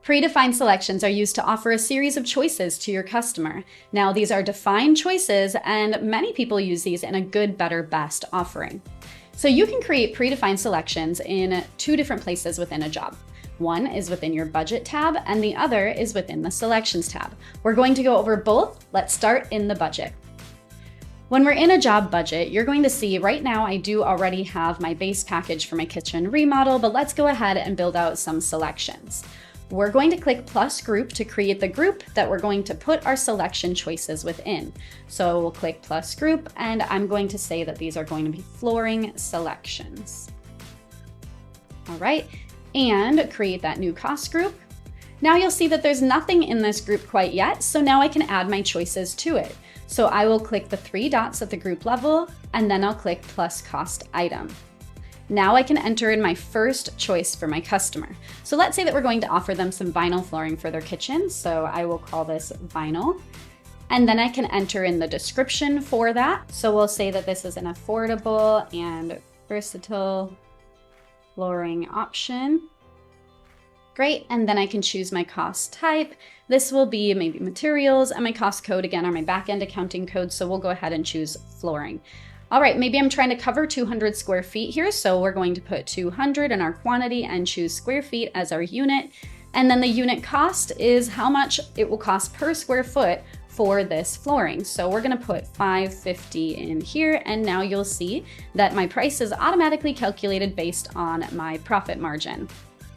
Predefined selections are used to offer a series of choices to your customer. Now, these are defined choices, and many people use these in a good, better, best offering. So you can create predefined selections in two different places within a job. One is within your budget tab, and the other is within the selections tab. We're going to go over both. Let's start in the budget. When we're in a job budget, you're going to see right now I do already have my base package for my kitchen remodel, but let's go ahead and build out some selections. We're going to click plus group to create the group that we're going to put our selection choices within. So we'll click plus group, and I'm going to say that these are going to be flooring selections. All right, and create that new cost group. Now you'll see that there's nothing in this group quite yet, so now I can add my choices to it. So I will click the three dots at the group level, and then I'll click plus cost item. Now I can enter in my first choice for my customer. So let's say that we're going to offer them some vinyl flooring for their kitchen. So I will call this vinyl. And then I can enter in the description for that. So we'll say that this is an affordable and versatile flooring option. Great, and then I can choose my cost type. This will be maybe materials, and my cost code again are my back-end accounting codes, so we'll go ahead and choose flooring. All right, maybe I'm trying to cover 200 square feet here, so we're going to put 200 in our quantity and choose square feet as our unit. And then the unit cost is how much it will cost per square foot for this flooring. So we're gonna put $5.50 in here, and now you'll see that my price is automatically calculated based on my profit margin.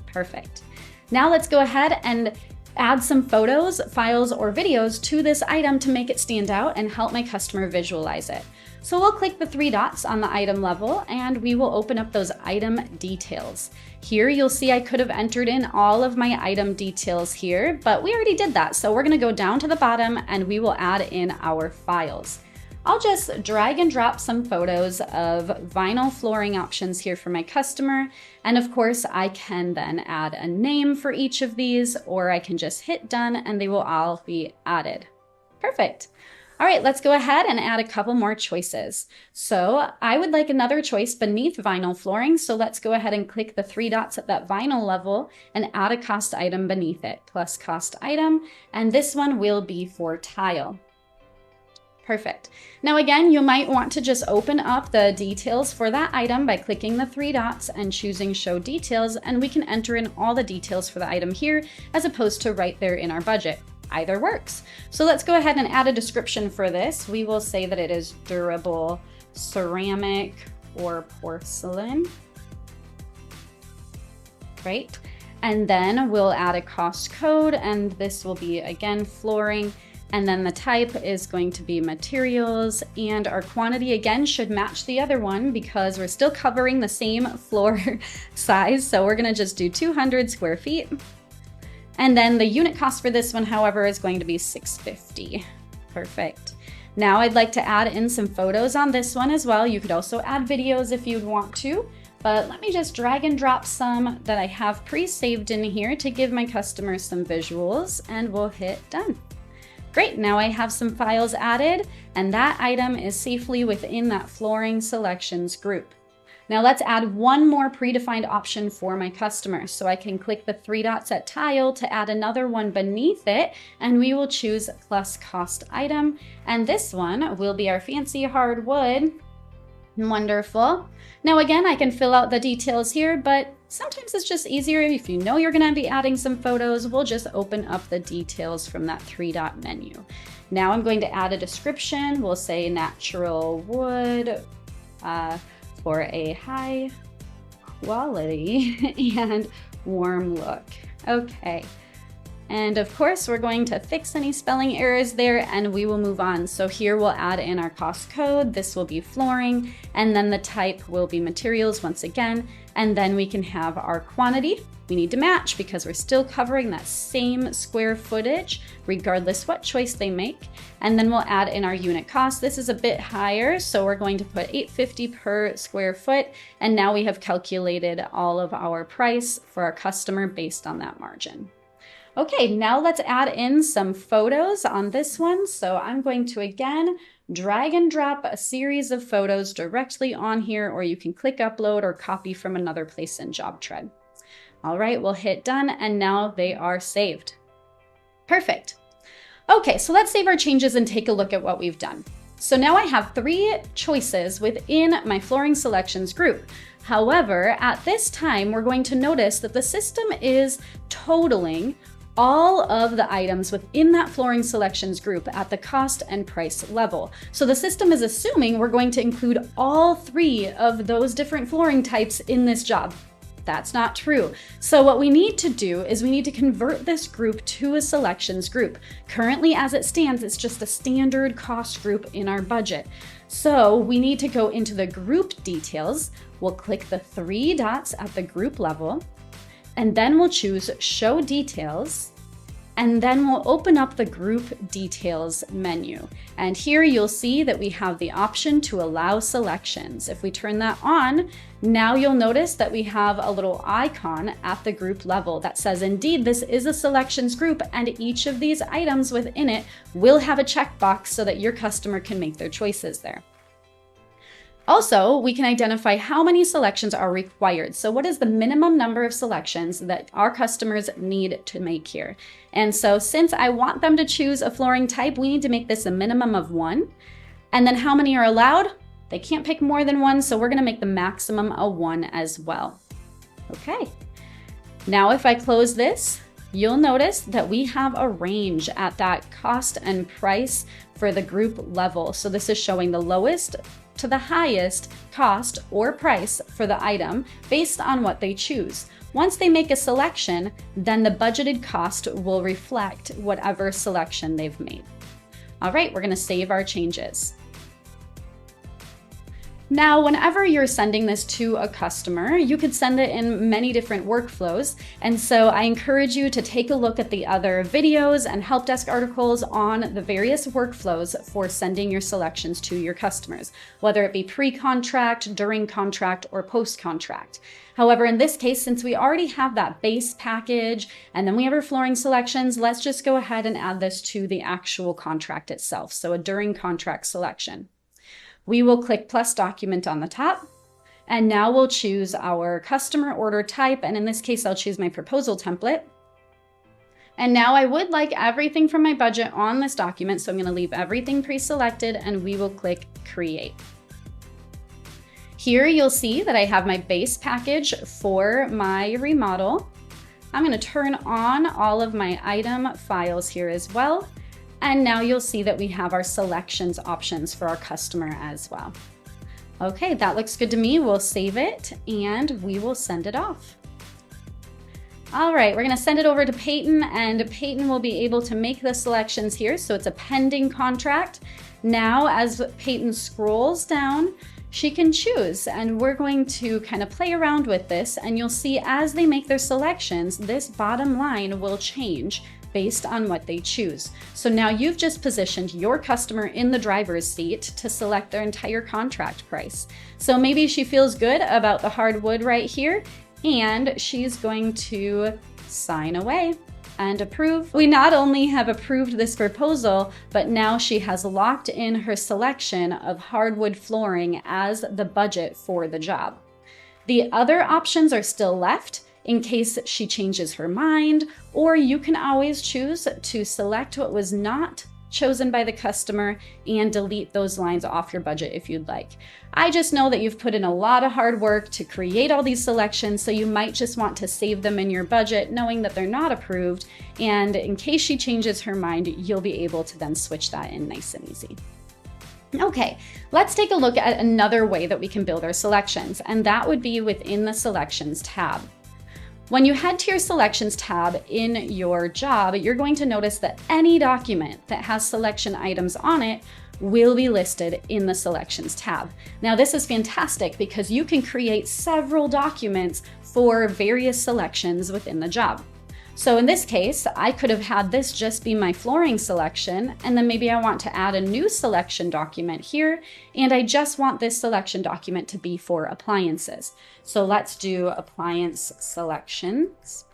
Perfect. Now let's go ahead and add some photos, files, or videos to this item to make it stand out and help my customer visualize it. So we'll click the three dots on the item level, and we will open up those item details. Here you'll see I could have entered in all of my item details here, but we already did that. So we're gonna go down to the bottom and we will add in our files. I'll just drag and drop some photos of vinyl flooring options here for my customer. And of course, I can then add a name for each of these, or I can just hit done and they will all be added. Perfect. All right, let's go ahead and add a couple more choices. So I would like another choice beneath vinyl flooring. So let's go ahead and click the three dots at that vinyl level and add a cost item beneath it, plus cost item. And this one will be for tile. Perfect. Now again, you might want to just open up the details for that item by clicking the three dots and choosing show details, and we can enter in all the details for the item here as opposed to right there in our budget. Either works. So let's go ahead and add a description for this. We will say that it is durable, ceramic, or porcelain. Great. And then we'll add a cost code, and this will be again flooring. And then the type is going to be materials, and our quantity again should match the other one because we're still covering the same floor size. So we're gonna just do 200 square feet. And then the unit cost for this one, however, is going to be $6.50. Perfect. Now I'd like to add in some photos on this one as well. You could also add videos if you'd want to, but let me just drag and drop some that I have pre-saved in here to give my customers some visuals, and we'll hit done. Great, now I have some files added, and that item is safely within that flooring selections group. Now let's add one more predefined option for my customer. So I can click the three dots at tile to add another one beneath it, and we will choose plus cost item. And this one will be our fancy hardwood. Wonderful. Now again, I can fill out the details here, but sometimes it's just easier if you know you're gonna be adding some photos, we'll just open up the details from that three dot menu. Now I'm going to add a description. We'll say natural wood, for a high quality and warm look. Okay. And of course, we're going to fix any spelling errors there, and we will move on. So here we'll add in our cost code. This will be flooring, and then the type will be materials once again. And then we can have our quantity. We need to match because we're still covering that same square footage, regardless what choice they make. And then we'll add in our unit cost. This is a bit higher, so we're going to put $8.50 per square foot. And now we have calculated all of our price for our customer based on that margin. Okay, now let's add in some photos on this one. So I'm going to again drag and drop a series of photos directly on here, or you can click upload or copy from another place in JobTread. All right, we'll hit done, and now they are saved. Perfect. Okay, so let's save our changes and take a look at what we've done. So now I have 3 choices within my flooring selections group. However, at this time, we're going to notice that the system is totaling all of the items within that flooring selections group at the cost and price level. So the system is assuming we're going to include all 3 of those different flooring types in this job. That's not true. So what we need to do is we need to convert this group to a selections group. Currently, as it stands, it's just a standard cost group in our budget. So we need to go into the group details. We'll click the 3 dots at the group level, and then we'll choose Show Details, and then we'll open up the Group Details menu. And here you'll see that we have the option to allow selections. If we turn that on, now you'll notice that we have a little icon at the group level that says, indeed, this is a selections group, and each of these items within it will have a checkbox so that your customer can make their choices there. Also, we can identify how many selections are required. So what is the minimum number of selections that our customers need to make here? And so since I want them to choose a flooring type, we need to make this a minimum of 1. And then how many are allowed? They can't pick more than 1, so we're going to make the maximum a 1 as well. Okay. Now if I close this, you'll notice that we have a range at that cost and price for the group level. So this is showing the lowest to the highest cost or price for the item based on what they choose. Once they make a selection, then the budgeted cost will reflect whatever selection they've made. All right, we're going to save our changes. Now, whenever you're sending this to a customer, you could send it in many different workflows. And so I encourage you to take a look at the other videos and help desk articles on the various workflows for sending your selections to your customers, whether it be pre-contract, during contract, or post-contract. However, in this case, since we already have that base package and then we have our flooring selections, let's just go ahead and add this to the actual contract itself. So a during contract selection. We will click plus document on the top, and now we'll choose our customer order type, and in this case, I'll choose my proposal template. And now I would like everything from my budget on this document, so I'm going to leave everything pre-selected, and we will click create. Here you'll see that I have my base package for my remodel. I'm going to turn on all of my item files here as well. And now you'll see that we have our selections options for our customer as well. Okay, that looks good to me. We'll save it and we will send it off. All right, we're gonna send it over to Peyton, and Peyton will be able to make the selections here. So it's a pending contract. Now, as Peyton scrolls down, she can choose, and we're going to kind of play around with this, and you'll see as they make their selections, this bottom line will change based on what they choose. So now you've just positioned your customer in the driver's seat to select their entire contract price. So maybe she feels good about the hardwood right here, and she's going to sign away and approve. We not only have approved this proposal, but now she has locked in her selection of hardwood flooring as the budget for the job. The other options are still left in case she changes her mind, or you can always choose to select what was not chosen by the customer and delete those lines off your budget if you'd like. I just know that you've put in a lot of hard work to create all these selections, so you might just want to save them in your budget knowing that they're not approved, and in case she changes her mind, you'll be able to then switch that in nice and easy. Okay, let's take a look at another way that we can build our selections, and that would be within the Selections tab. When you head to your Selections tab in your job, you're going to notice that any document that has selection items on it will be listed in the Selections tab. Now, this is fantastic because you can create several documents for various selections within the job. So in this case, I could have had this just be my flooring selection, and then maybe I want to add a new selection document here, and I just want this selection document to be for appliances. So let's do appliance selections.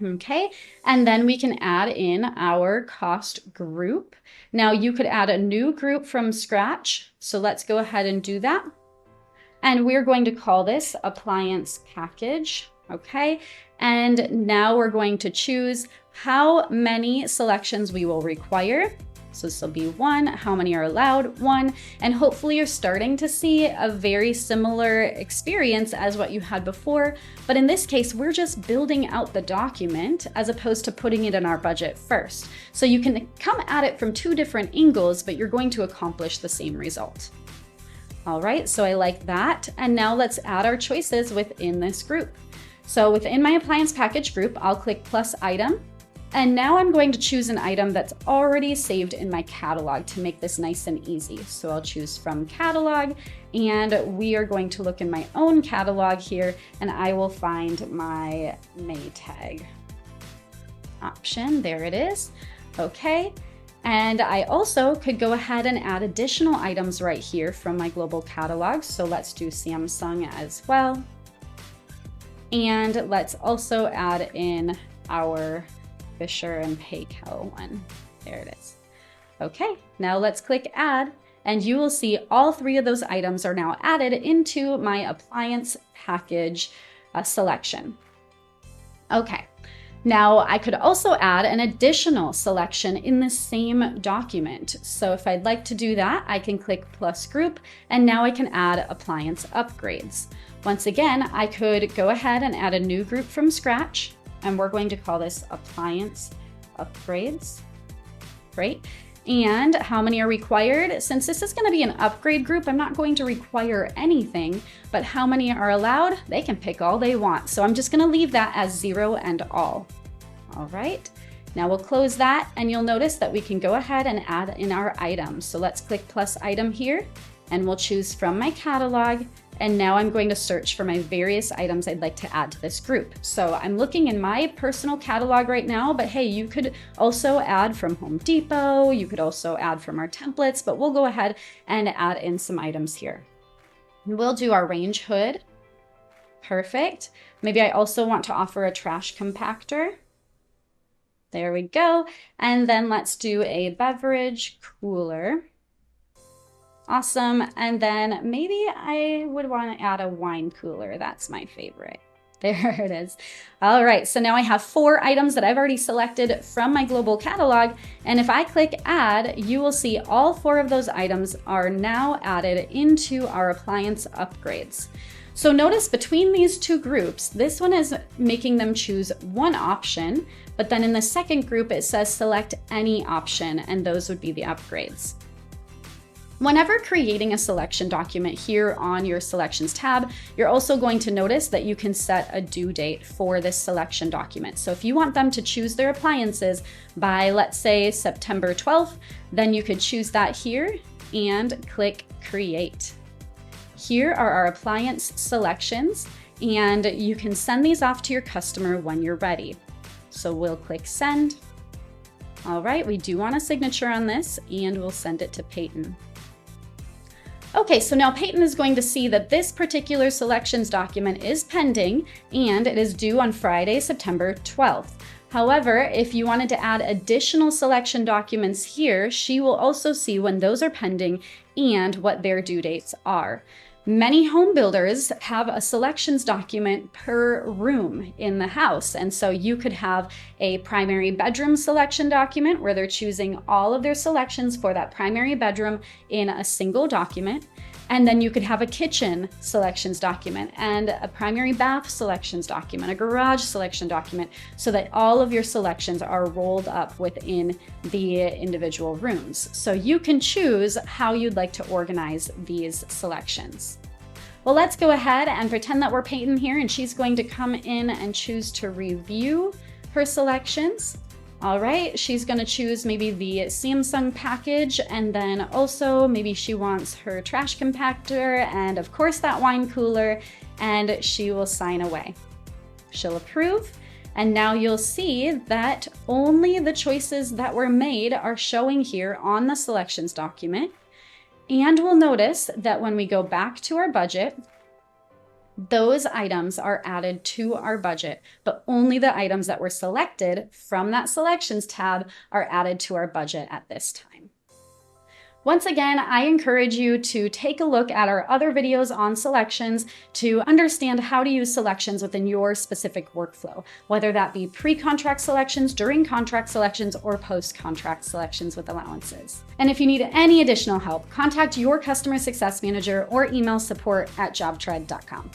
Okay, and then we can add in our cost group. Now you could add a new group from scratch. So let's go ahead and do that. And we're going to call this appliance package. Okay, And now we're going to choose how many selections we will require. So this will be 1, how many are allowed, 1, and hopefully you're starting to see a very similar experience as what you had before, but in this case, we're just building out the document as opposed to putting it in our budget first. So you can come at it from 2 different angles, but you're going to accomplish the same result. All right, so I like that, and now let's add our choices within this group. So within my appliance package group, I'll click plus item. And now I'm going to choose an item that's already saved in my catalog to make this nice and easy. So I'll choose from catalog, and we are going to look in my own catalog here, and I will find my Maytag option. There it is. Okay. And I also could go ahead and add additional items right here from my global catalog. So let's do Samsung as well. And let's also add in our Fisher and Paykel one. There it is. Okay, now let's click add, and you will see all 3 of those items are now added into my appliance package selection. Okay, now I could also add an additional selection in the same document. So if I'd like to do that, I can click plus group, and now I can add appliance upgrades. Once again, I could go ahead and add a new group from scratch, and we're going to call this appliance upgrades. Great. And how many are required? Since this is going to be an upgrade group, I'm not going to require anything, but how many are allowed? They can pick all they want. So I'm just going to leave that as 0 and all. All right. Now we'll close that, and you'll notice that we can go ahead and add in our items. So let's click plus item here, and we'll choose from my catalog. And now I'm going to search for my various items I'd like to add to this group. So I'm looking in my personal catalog right now, but hey, you could also add from Home Depot. You could also add from our templates, but we'll go ahead and add in some items here. We'll do our range hood. Perfect. Maybe I also want to offer a trash compactor. There we go. And then let's do a beverage cooler. Awesome. And then maybe I would want to add a wine cooler. That's my favorite. There it is. All right. So now I have 4 items that I've already selected from my global catalog. And if I click add, you will see all 4 of those items are now added into our appliance upgrades. So notice between these 2 groups, this one is making them choose one option, but then in the second group, it says select any option, and those would be the upgrades. Whenever creating a selection document here on your selections tab, you're also going to notice that you can set a due date for this selection document. So if you want them to choose their appliances by, let's say, September 12th, then you could choose that here and click create. Here are our appliance selections, and you can send these off to your customer when you're ready. So we'll click send. All right, we do want a signature on this, and we'll send it to Peyton. Okay, so now Peyton is going to see that this particular selections document is pending, and it is due on Friday, September 12th. However, if you wanted to add additional selection documents here, she will also see when those are pending and what their due dates are. Many home builders have a selections document per room in the house. And so you could have a primary bedroom selection document where they're choosing all of their selections for that primary bedroom in a single document. And then you could have a kitchen selections document and a primary bath selections document, a garage selection document, so that all of your selections are rolled up within the individual rooms. So you can choose how you'd like to organize these selections. Well, let's go ahead and pretend that we're Peyton here, and she's going to come in and choose to review her selections. All right, she's going to choose maybe the Samsung package, and then also maybe she wants her trash compactor and of course that wine cooler, and she will sign away. She'll approve, and now you'll see that only the choices that were made are showing here on the selections document. And we'll notice that when we go back to our budget, those items are added to our budget, but only the items that were selected from that selections tab are added to our budget at this time. Once again, I encourage you to take a look at our other videos on selections to understand how to use selections within your specific workflow, whether that be pre-contract selections, during contract selections, or post-contract selections with allowances. And if you need any additional help, contact your customer success manager or email support@jobtread.com.